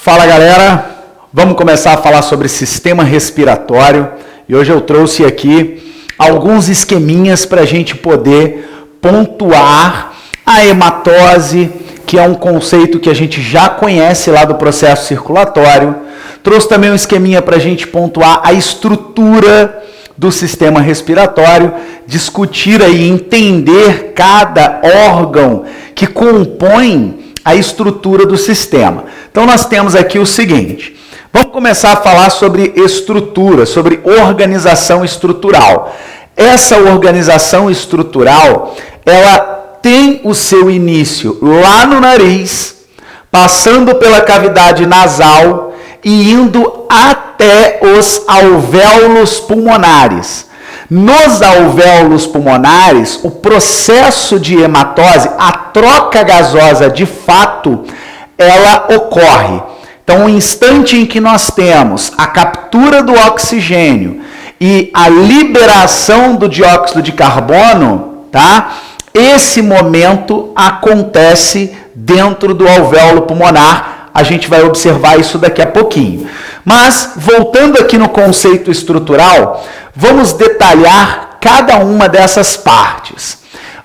Fala galera, vamos começar a falar sobre sistema respiratório e hoje eu trouxe aqui alguns esqueminhas para a gente poder pontuar a hematose, que é um conceito que a gente já conhece lá do processo circulatório. Trouxe também um esqueminha para a gente pontuar a estrutura do sistema respiratório, discutir aí, entender cada órgão que compõe a estrutura do sistema. Então nós temos aqui o seguinte, vamos começar a falar sobre estrutura, sobre organização estrutural. Essa organização estrutural, ela tem o seu início lá no nariz, passando pela cavidade nasal e indo até os alvéolos pulmonares. Nos alvéolos pulmonares, o processo de hematose, a troca gasosa de fato, ela ocorre. Então, o instante em que nós temos a captura do oxigênio e a liberação do dióxido de carbono, tá? Esse momento acontece dentro do alvéolo pulmonar. A gente vai observar isso daqui a pouquinho. Mas, voltando aqui no conceito estrutural, vamos detalhar cada uma dessas partes.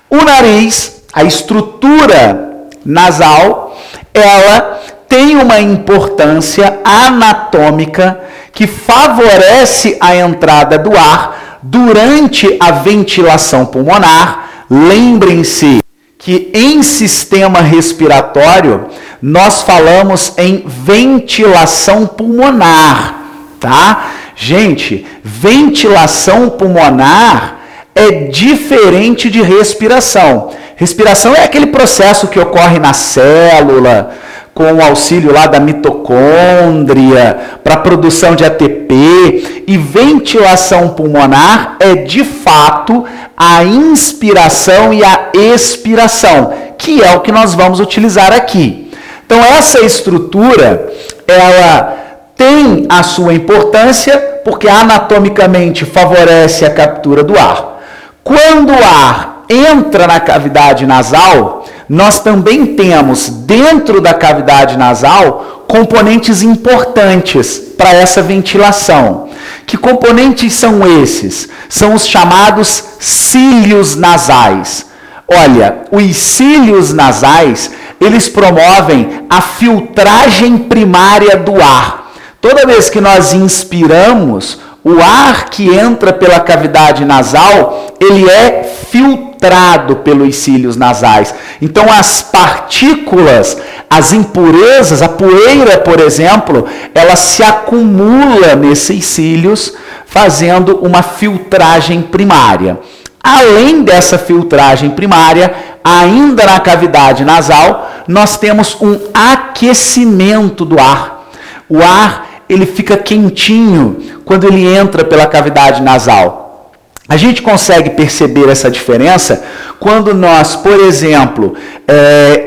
O nariz, a estrutura nasal, ela tem uma importância anatômica que favorece a entrada do ar durante a ventilação pulmonar. Lembrem-se que em sistema respiratório nós falamos em ventilação pulmonar, tá? Gente, ventilação pulmonar é diferente de respiração. Respiração é aquele processo que ocorre na célula, com o auxílio lá da mitocôndria, para a produção de ATP. E ventilação pulmonar é, de fato, a inspiração e a expiração, que é o que nós vamos utilizar aqui. Então, essa estrutura, ela tem a sua importância, porque anatomicamente favorece a captura do ar. Quando o ar entra na cavidade nasal, nós também temos dentro da cavidade nasal componentes importantes para essa ventilação. Que componentes são esses? São os chamados cílios nasais. Olha, os cílios nasais, eles promovem a filtragem primária do ar. Toda vez que nós inspiramos, o ar que entra pela cavidade nasal, ele é filtrado pelos cílios nasais. Então, as partículas, as impurezas, a poeira, por exemplo, ela se acumula nesses cílios, fazendo uma filtragem primária. Além dessa filtragem primária, ainda na cavidade nasal, nós temos um aquecimento do ar. O ar, ele fica quentinho quando ele entra pela cavidade nasal. A gente consegue perceber essa diferença quando nós, por exemplo,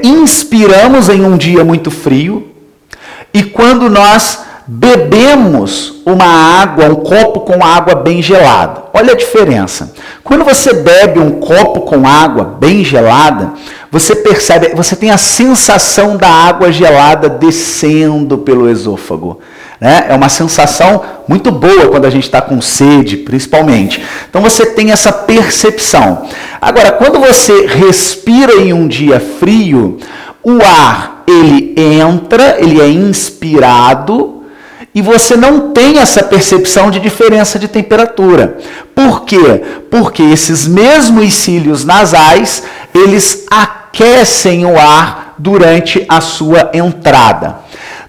inspiramos em um dia muito frio e quando nós bebemos uma água, um copo com água bem gelada. Olha a diferença. Quando você bebe um copo com água bem gelada, você percebe, você tem a sensação da água gelada descendo pelo esôfago. Né? É uma sensação muito boa quando a gente está com sede, principalmente. Então você tem essa percepção. Agora, quando você respira em um dia frio, o ar, ele entra, ele é inspirado, e você não tem essa percepção de diferença de temperatura. Por quê? Porque esses mesmos cílios nasais, eles aquecem o ar durante a sua entrada.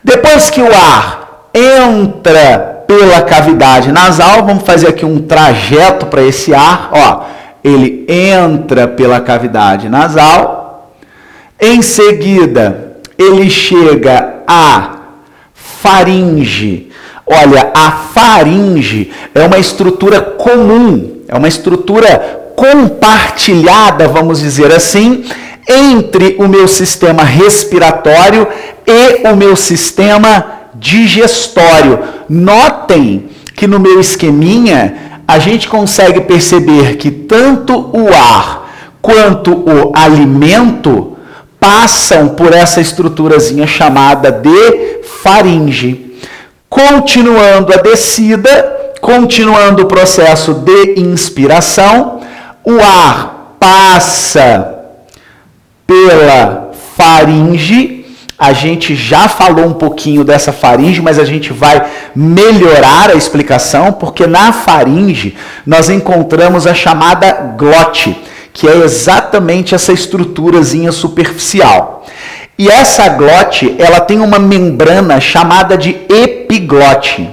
Depois que o ar entra pela cavidade nasal, vamos fazer aqui um trajeto para esse ar, ó. Ele entra pela cavidade nasal, em seguida ele chega à faringe. Olha, a faringe é uma estrutura comum, é uma estrutura compartilhada, vamos dizer assim, entre o meu sistema respiratório e o meu sistema digestório. Notem que no meu esqueminha a gente consegue perceber que tanto o ar quanto o alimento passam por essa estruturazinha chamada de faringe. Continuando a descida, continuando o processo de inspiração, o ar passa pela faringe. A gente já falou um pouquinho dessa faringe, mas a gente vai melhorar a explicação, porque na faringe nós encontramos a chamada glote, que é exatamente essa estruturazinha superficial. E essa glote, ela tem uma membrana chamada de epiglote.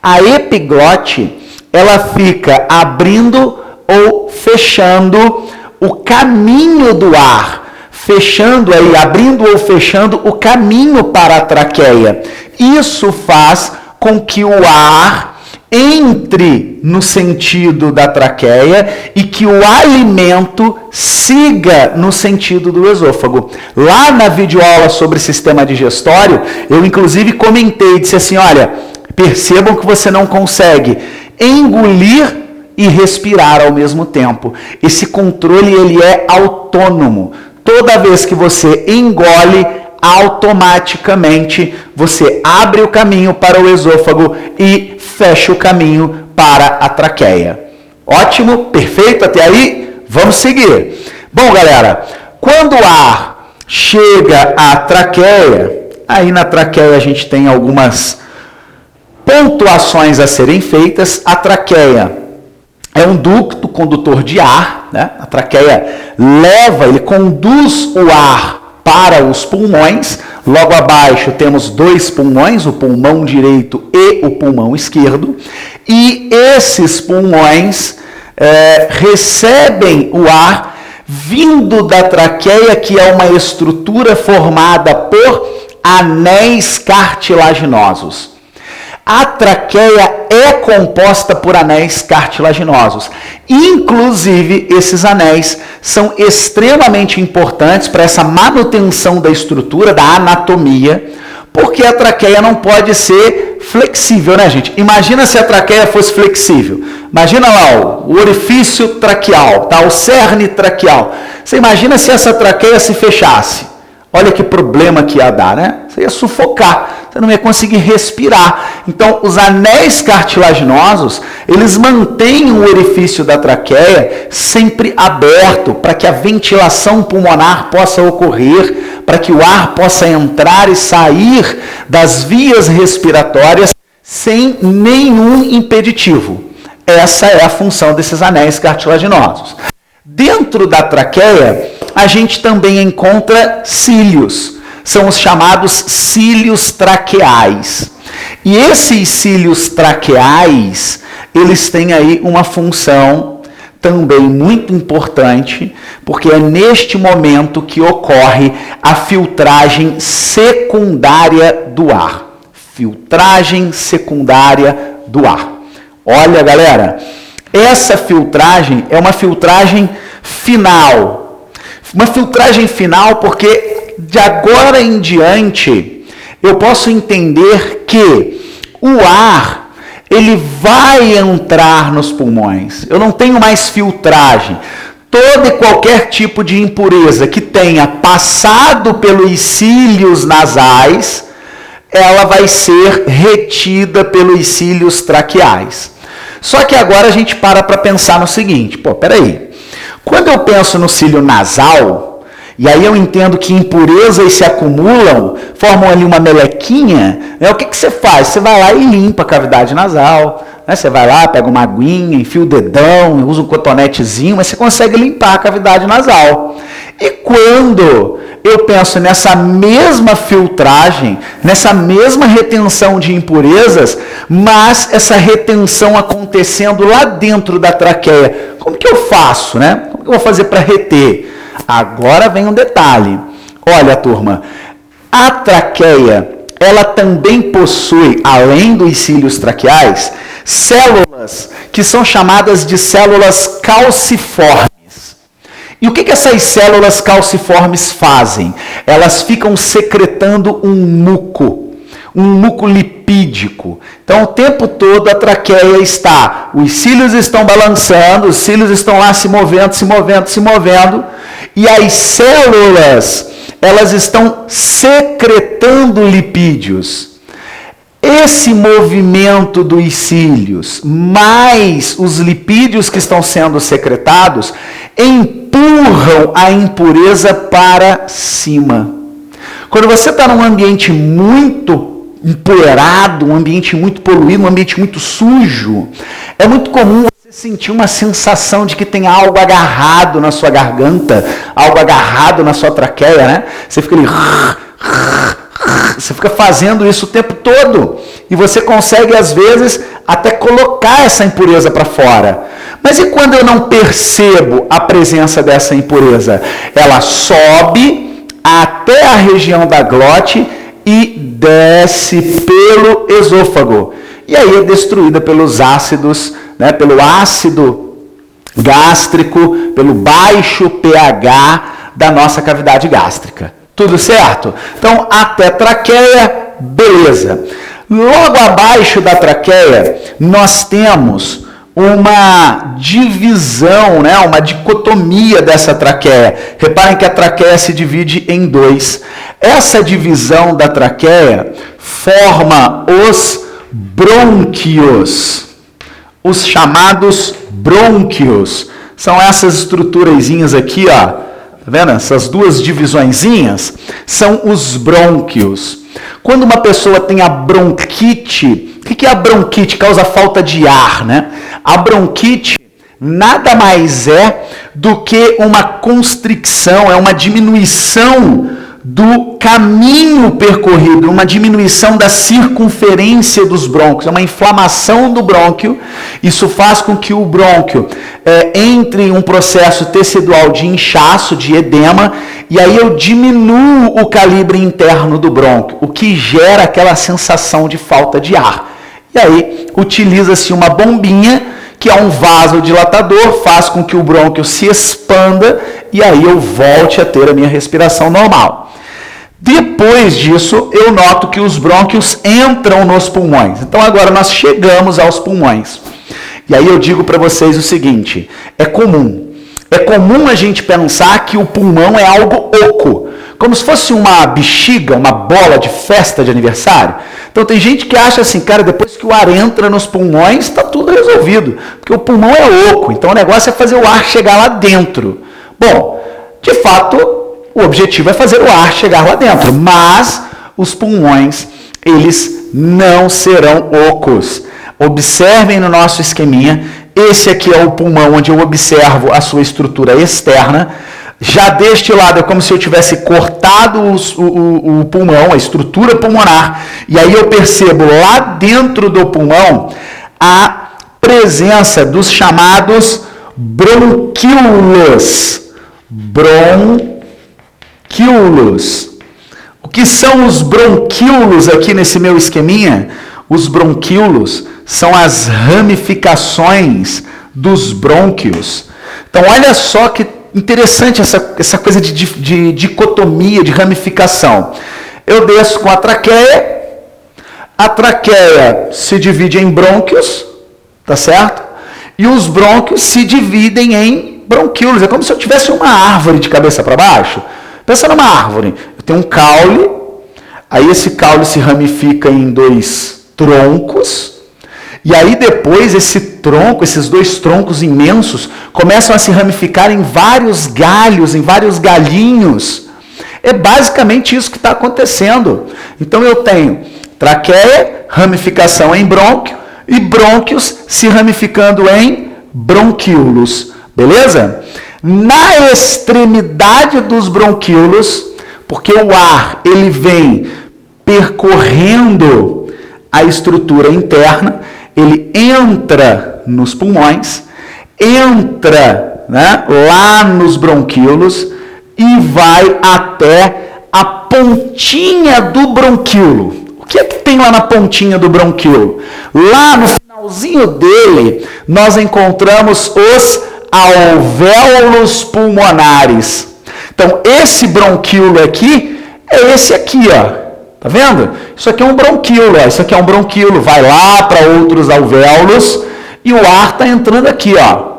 A epiglote, ela fica abrindo ou fechando o caminho do ar, fechando aí, abrindo ou fechando o caminho para a traqueia. Isso faz com que o ar entre no sentido da traqueia e que o alimento siga no sentido do esôfago. Lá na videoaula sobre sistema digestório, eu inclusive comentei, disse assim, olha, percebam que você não consegue engolir e respirar ao mesmo tempo. Esse controle, ele é autônomo. Toda vez que você engole, automaticamente você abre o caminho para o esôfago e fecha o caminho para a traqueia. Ótimo, perfeito até aí? Vamos seguir. Bom, galera, quando o ar chega à traqueia, aí na traqueia a gente tem algumas pontuações a serem feitas. A traqueia é um ducto condutor de ar, né? A traqueia ele conduz o ar para os pulmões. Logo abaixo temos 2 pulmões, o pulmão direito e o pulmão esquerdo. E esses pulmões recebem o ar vindo da traqueia, que é uma estrutura formada por anéis cartilaginosos. A traqueia é composta por anéis cartilaginosos. Inclusive, esses anéis são extremamente importantes para essa manutenção da estrutura, da anatomia, porque a traqueia não pode ser flexível, né, gente? Imagina se a traqueia fosse flexível. Imagina lá o orifício traqueal, tá? O cerne traqueal. Você imagina se essa traqueia se fechasse. Olha que problema que ia dar, né? Você ia sufocar, você não ia conseguir respirar. Então, os anéis cartilaginosos, eles mantêm o orifício da traqueia sempre aberto, para que a ventilação pulmonar possa ocorrer, para que o ar possa entrar e sair das vias respiratórias sem nenhum impeditivo. Essa é a função desses anéis cartilaginosos. Dentro da traqueia, a gente também encontra cílios. São os chamados cílios traqueais. E esses cílios traqueais, eles têm aí uma função também muito importante, porque é neste momento que ocorre a filtragem secundária do ar. Filtragem secundária do ar. Olha, galera, essa filtragem é uma filtragem final. Uma filtragem final porque de agora em diante eu posso entender que o ar, ele vai entrar nos pulmões. Eu não tenho mais filtragem. Todo e qualquer tipo de impureza que tenha passado pelos cílios nasais, ela vai ser retida pelos cílios traqueais. Só que agora a gente para pensar no seguinte, peraí, quando eu penso no cílio nasal, e aí eu entendo que impurezas se acumulam, formam ali uma melequinha, né? O que você faz? Você vai lá e limpa a cavidade nasal, né? Você vai lá, pega uma aguinha, enfia o dedão, usa um cotonetezinho, mas você consegue limpar a cavidade nasal. E quando eu penso nessa mesma filtragem, nessa mesma retenção de impurezas, mas essa retenção acontecendo lá dentro da traqueia, como que eu faço, né? Como que eu vou fazer para reter? Agora vem um detalhe. Olha, turma, a traqueia, ela também possui, além dos cílios traqueais, células que são chamadas de células calciformes. E o que essas células calciformes fazem? Elas ficam secretando um muco lipídico. Então, o tempo todo a traqueia está, os cílios estão balançando, os cílios estão lá se movendo, e as células elas estão secretando lipídios. Esse movimento dos cílios, mais os lipídios que estão sendo secretados, empurram a impureza para cima. Quando você está num ambiente muito empoeirado, um ambiente muito poluído, um ambiente muito sujo, é muito comum você sentir uma sensação de que tem algo agarrado na sua garganta, algo agarrado na sua traqueia, né? Você fica ali... Você fica fazendo isso o tempo todo e você consegue, às vezes, até colocar essa impureza para fora. Mas e quando eu não percebo a presença dessa impureza? Ela sobe até a região da glote e desce pelo esôfago. E aí é destruída pelos ácidos, né, pelo ácido gástrico, pelo baixo pH da nossa cavidade gástrica. Tudo certo? Então, até traqueia, beleza. Logo abaixo da traqueia, nós temos uma divisão, né? Uma dicotomia dessa traqueia. Reparem que a traqueia se divide em dois. Essa divisão da traqueia forma os brônquios, os chamados brônquios. São essas estruturazinhas aqui, ó. Tá vendo? Essas duas divisõezinhas são os brônquios. Quando uma pessoa tem a bronquite, o que é a bronquite? Causa falta de ar, né? A bronquite nada mais é do que uma constricção, é uma diminuição do caminho percorrido, uma diminuição da circunferência dos brônquios, é uma inflamação do brônquio. Isso faz com que o brônquio entre em um processo tecidual de inchaço, de edema, e aí eu diminuo o calibre interno do brônquio, o que gera aquela sensação de falta de ar. E aí utiliza-se uma bombinha, que é um vasodilatador, faz com que o brônquio se expanda e aí eu volte a ter a minha respiração normal. Depois disso, eu noto que os brônquios entram nos pulmões. Então agora nós chegamos aos pulmões. E aí eu digo para vocês o seguinte, é comum a gente pensar que o pulmão é algo oco, como se fosse uma bexiga, uma bola de festa de aniversário. Então tem gente que acha assim, cara, depois que o ar entra nos pulmões, está tudo resolvido, porque o pulmão é oco, então o negócio é fazer o ar chegar lá dentro. Bom, de fato, o objetivo é fazer o ar chegar lá dentro, mas os pulmões, eles não serão ocos. Observem no nosso esqueminha, esse aqui é o pulmão onde eu observo a sua estrutura externa. Já deste lado é como se eu tivesse cortado o pulmão, a estrutura pulmonar, e aí eu percebo lá dentro do pulmão a presença dos chamados bronquíolos. Bronquíolos. O que são os bronquíolos aqui nesse meu esqueminha? Os bronquíolos são as ramificações dos brônquios. Então, olha só que interessante essa coisa de dicotomia, de ramificação. Eu desço com a traqueia se divide em brônquios, tá certo? E os brônquios se dividem em bronquíolos. É como se eu tivesse uma árvore de cabeça para baixo. Pensa numa árvore. Eu tenho um caule, aí esse caule se ramifica em dois troncos, e aí depois esses dois troncos imensos começam a se ramificar em vários galhos, em vários galhinhos. É basicamente isso que está acontecendo. Então eu tenho traqueia, ramificação em brônquio, e brônquios se ramificando em bronquíolos. Beleza? Na extremidade dos bronquíolos, porque o ar ele vem percorrendo a estrutura interna, ele entra nos pulmões, entra, né, lá nos bronquíolos e vai até a pontinha do bronquíolo. O que é que tem lá na pontinha do bronquíolo? Lá no finalzinho dele, nós encontramos os alvéolos pulmonares. Então, esse bronquíolo aqui é esse aqui, ó. Tá vendo? Isso aqui é um bronquíolo, ó. Isso aqui é um bronquíolo, vai lá para outros alvéolos e o ar está entrando aqui, ó.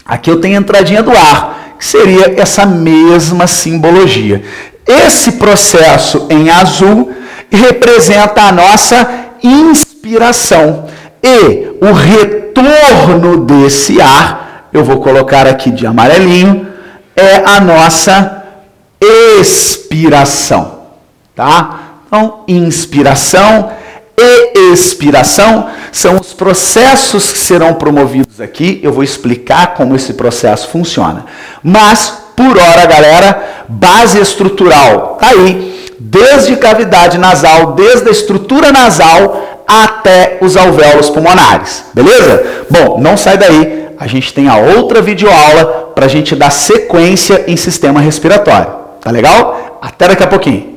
Aqui eu tenho a entradinha do ar, que seria essa mesma simbologia. Esse processo em azul representa a nossa inspiração. E o retorno desse ar, eu vou colocar aqui de amarelinho, é a nossa expiração. Tá? Então, inspiração e expiração são os processos que serão promovidos aqui. Eu vou explicar como esse processo funciona. Mas, por hora, galera, base estrutural tá aí, desde cavidade nasal, desde a estrutura nasal até os alvéolos pulmonares. Beleza? Bom, não sai daí. A gente tem a outra videoaula para a gente dar sequência em sistema respiratório. Tá legal? Até daqui a pouquinho.